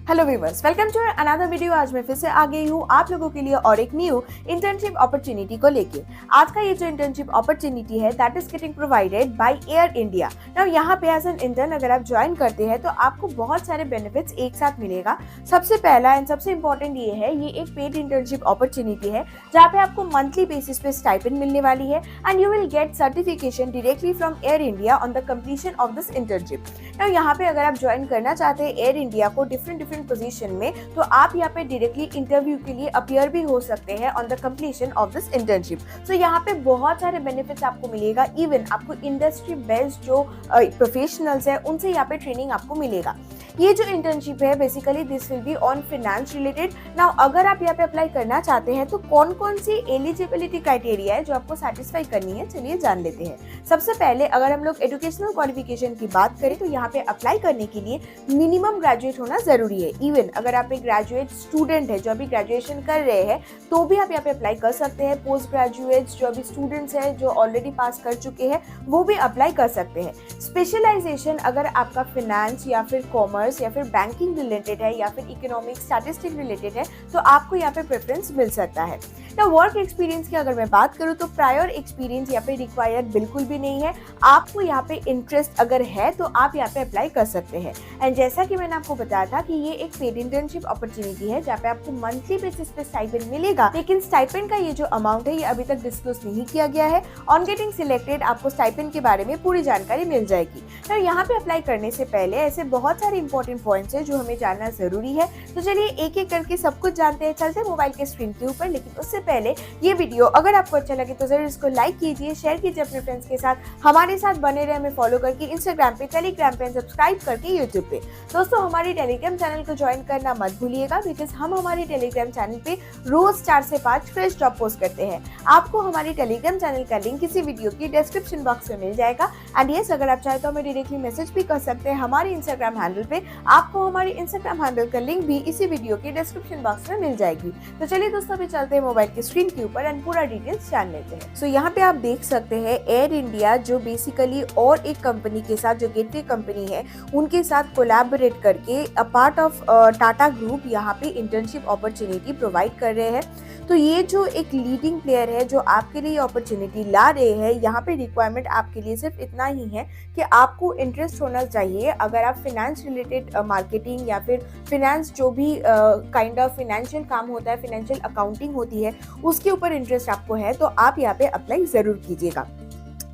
Hello viewers, welcome to another video. आज मैं फिर से आ गई हूँ आप लोगों के लिए और एक न्यू इंटर्नशिप अपॉर्चुनिटी को लेके। आज का ये जो इंटर्नशिप अपॉर्चुनिटी है that is getting provided by air India. Now यहाँ पे एज एन इंटर्न अगर आप ज्वाइन करते हैं तो आपको बहुत सारे बेनिफिट्स एक साथ मिलेगा। सबसे पहला एंड सबसे इम्पोर्टेंट ये है, ये एक पेड इंटर्नशिप अपॉर्चुनिटी है जहाँ पे आपको मंथली बेसिस पे स्टाइपेंड मिलने वाली है and you will get certification directly from air India on the completion of this internship. Now यहाँ पे अगर आप ज्वाइन करना चाहते हैं एयर इंडिया को डिफरेंट पोजीशन में, तो आप यहाँ पे डायरेक्टली इंटरव्यू के लिए अपीयर भी हो सकते हैं on the completion of this internship. So यहाँ पे बहुत सारे बेनिफिट्स आपको मिलेगा। इवन आपको इंडस्ट्री बेस्ड जो प्रोफेशनल्स है उनसे यहाँ पे ट्रेनिंग आपको मिलेगा। ये जो इंटर्नशिप है basically this will be on finance related. Now अगर आप यहाँ पे अप्लाई करना चाहते हैं तो कौन कौन सी एलिजिबिलिटी क्राइटेरिया है जो आपको सेटिस्फाई करनी है, चलिए जान लेते हैं। सबसे पहले अगर हम लोग एजुकेशनल क्वालिफिकेशन की बात करें तो यहाँ पे अप्लाई करने के लिए मिनिमम ग्रेजुएट होना जरूरी है। इवन अगर आप एक ग्रेजुएट स्टूडेंट है जो अभी ग्रेजुएशन कर रहे हैं तो भी आप यहाँ पे अप्लाई कर सकते हैं। पोस्ट ग्रेजुएट्स जो अभी स्टूडेंट्स हैं जो ऑलरेडी पास कर चुके हैं वो भी अप्लाई कर सकते हैं। स्पेशलाइजेशन अगर आपका फाइनेंस या फिर कॉमर्स या फिर बैंकिंग रिलेटेड है या फिर इकोनॉमिक्स स्टैटिस्टिक रिलेटेड है तो आपको यहाँ पे प्रेफरेंस मिल सकता है। ना वर्क एक्सपीरियंस की अगर मैं बात करूँ तो प्रायर एक्सपीरियंस यहाँ पे रिक्वायर्ड बिल्कुल भी नहीं है। आपको यहाँ पे इंटरेस्ट अगर है तो आप यहाँ पे अप्लाई कर सकते हैं। एंड जैसा कि मैंने आपको बताया था कि ये एक पेड इंटर्नशिप अपॉर्चुनिटी है जहाँ पे आपको मंथली बेसिस पे स्टाइपेंड मिलेगा, लेकिन स्टाइपेंड का ये जो अमाउंट है ये अभी तक डिस्क्लोज नहीं किया गया है। ऑन गेटिंग सिलेक्टेड आपको स्टाइपेंड के बारे में पूरी जानकारी मिल जाएगी। तो यहाँ पे अप्लाई करने से पहले ऐसे बहुत सारे इंपॉर्टेंट पॉइंट्स है जो हमें जानना जरूरी है। तो चलिए एक एक करके सब कुछ जानते हैं, चलते मोबाइल के स्क्रीन के ऊपर। लेकिन उससे पहले ये वीडियो अगर आपको अच्छा लगे तो जरूर इसको लाइक कीजिए, शेयर कीजिए अपने फ्रेंड्स के साथ। हमारे साथ बने रहे, हमें फॉलो करके इंस्टाग्राम पे, टेलीग्राम पे, सब्सक्राइब करके यूट्यूब पे। दोस्तों हमारी टेलीग्राम चैनल को ज्वाइन करना मत भूलिएगा बिकॉज हम हमारे टेलीग्राम चैनल पे रोज 4 से 5 फ्रेश जॉब पोस्ट करते हैं। आपको हमारी टेलीग्राम चैनल का लिंक किसी वीडियो की डिस्क्रिप्शन बॉक्स में मिल जाएगा। एंड यस, अगर आप चाहे तो हमें डायरेक्टली मैसेज भी कर सकते हैं हमारे इंस्टाग्राम हैंडल पे। आपको हमारे इंस्टाग्राम हैंडल का लिंक भी इसी वीडियो के डिस्क्रिप्शन बॉक्स में मिल जाएगी। तो चलिए दोस्तों अभी चलते हैं मोबाइल की स्क्रीन के ऊपर एंड पूरा डिटेल्स जान लेते हैं। सो यहाँ पे आप देख सकते हैं एयर इंडिया जो बेसिकली और एक कंपनी के साथ जो गेटवे कंपनी है उनके साथ कोलैबोरेट करके a part of Tata group यहाँ पे इंटर्नशिप अपॉर्चुनिटी प्रोवाइड कर रहे हैं। तो ये जो एक लीडिंग प्लेयर है जो आपके लिए अपॉर्चुनिटी ला रहे हैं, यहाँ पे रिक्वायरमेंट आपके लिए सिर्फ इतना ही है कि आपको इंटरेस्ट होना चाहिए। अगर आप फाइनेंस रिलेटेड मार्केटिंग या फिर फाइनेंस जो भी काइंड ऑफ फाइनेंशियल काम होता है, फाइनेंशियल अकाउंटिंग होती है, उसके ऊपर इंटरेस्ट आपको है तो आप यहाँ पे अप्लाई जरूर कीजिएगा।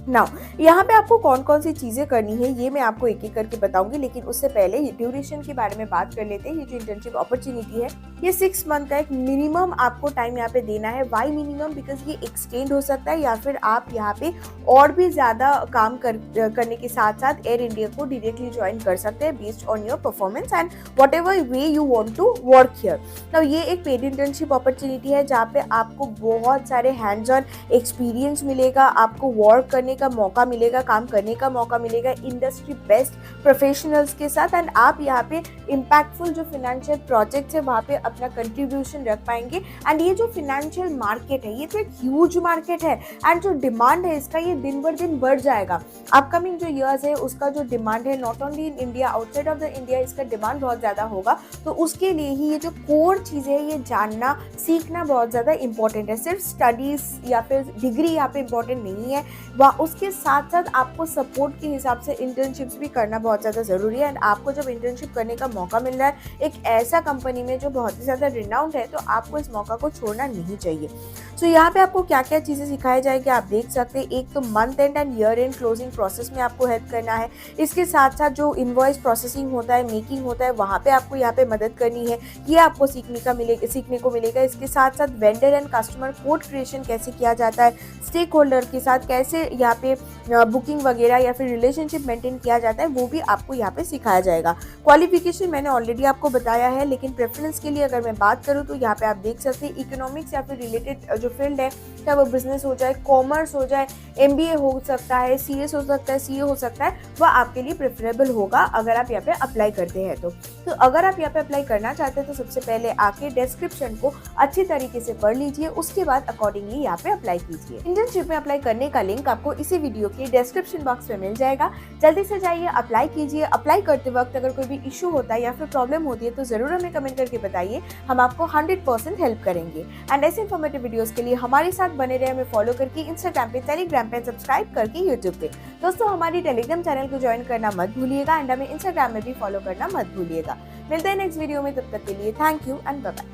नाउ यहाँ पे आपको कौन कौन सी चीज़ें करनी है ये मैं आपको एक एक करके बताऊंगी, लेकिन उससे पहले ड्यूरेशन के बारे में बात कर लेते हैं। ये जो इंटर्नशिप अपॉर्चुनिटी है ये 6 मंथ का एक मिनिमम आपको टाइम यहाँ पे देना है। Why minimum? बिकॉज ये एक्सटेंड हो सकता है या फिर आप यहाँ पे और भी ज़्यादा काम करने के साथ साथ एयर इंडिया को डायरेक्टली ज्वाइन कर सकते हैं based on your performance and whatever way you want to work here. तो ये एक पेड इंटर्नशिप अपॉर्चुनिटी है जहाँ पे आपको बहुत सारे हैंड्स ऑन एक्सपीरियंस मिलेगा, आपको वर्क करने का मौका मिलेगा, काम करने का मौका मिलेगा इंडस्ट्री बेस्ट प्रोफेशनल्स के साथ। एंड आप यहाँ पे इम्पैक्टफुल जो फाइनेंशियल प्रोजेक्ट्स है वहाँ पे अपना कंट्रीब्यूशन रख पाएंगे। एंड ये जो फाइनेंशियल मार्केट है ये तो एक ह्यूज मार्केट है एंड जो डिमांड है इसका ये दिन बर दिन बढ़ जाएगा। अपकमिंग जो ईयर्स है उसका जो डिमांड है not only in India, outside of the India इसका डिमांड बहुत ज़्यादा होगा। तो उसके लिए ही ये जो कोर चीज़ें है ये जानना सीखना बहुत ज़्यादा इंपॉर्टेंट है। सिर्फ स्टडीज़ या फिर डिग्री यहाँ पे इंपॉर्टेंट नहीं है, उसके साथ साथ आपको सपोर्ट के हिसाब से इंटर्नशिप्स भी करना बहुत ज़्यादा ज़रूरी है। एंड आपको जब इंटर्नशिप करने का मौका मिल रहा है एक ऐसा कंपनी में जो बहुत ही ज़्यादा रिनाउंड है तो आपको इस मौका को छोड़ना नहीं चाहिए। सो यहाँ पे आपको क्या क्या चीज़ें सिखाई जाएगी आप देख सकते हैं। एक तो month and year and closing process में आपको हेल्प करना है। इसके साथ साथ जो इनवॉइस प्रोसेसिंग होता है, मेकिंग होता है, वहाँ पे आपको यहाँ पे मदद करनी है। ये आपको सीखने को मिलेगा। इसके साथ साथ vendor and customer code creation कैसे किया जाता है, स्टेक होल्डर के साथ कैसे यहाँ पे बुकिंग वगैरह या फिर रिलेशनशिप मेंटेन किया जाता है वो भी आपको यहाँ पे सिखाया जाएगा। क्वालिफिकेशन मैंने ऑलरेडी आपको बताया है, लेकिन प्रेफरेंस के लिए अगर मैं बात करूँ तो यहाँ पे आप देख सकते हैं इकोनॉमिक्स या फिर रिलेटेड जो फील्ड है, चाहे वो बिजनेस हो जाए, कॉमर्स हो जाए, MBA हो सकता है, CS हो सकता है, CA हो सकता है, वह आपके लिए प्रेफरेबल होगा अगर आप यहाँ पे अप्लाई करते हैं। तो अगर आप यहाँ पे अप्लाई करना चाहते हैं तो सबसे पहले आके डिस्क्रिप्शन को अच्छी तरीके से पढ़ लीजिए, उसके बाद अकॉर्डिंगली यहाँ पे अप्लाई कीजिए। इंटर्नशिप में अप्लाई करने का लिंक आपको इसी वीडियो के डिस्क्रिप्शन बॉक्स में मिल जाएगा। जल्दी से जाइए, अप्लाई कीजिए। अप्लाई करते वक्त अगर कोई भी इशू होता है या फिर प्रॉब्लम होती है तो जरूर हमें कमेंट करके बताइए, हम आपको 100% हेल्प करेंगे। एंड ऐसे इन्फॉर्मेटिव वीडियोस के लिए हमारे साथ बने रहे, हमें फॉलो करके इंस्टाग्राम पे, टेलीग्राम पे, सब्सक्राइब करके यूट्यूब पे। दोस्तों हमारी टेलीग्राम चैनल को ज्वाइन करना मत भूलिएगा एंड हमें इंस्टाग्राम में भी फॉलो करना मत भूलिएगा। मिलते हैं नेक्स्ट वीडियो में, तब तक के लिए thank you and bye bye.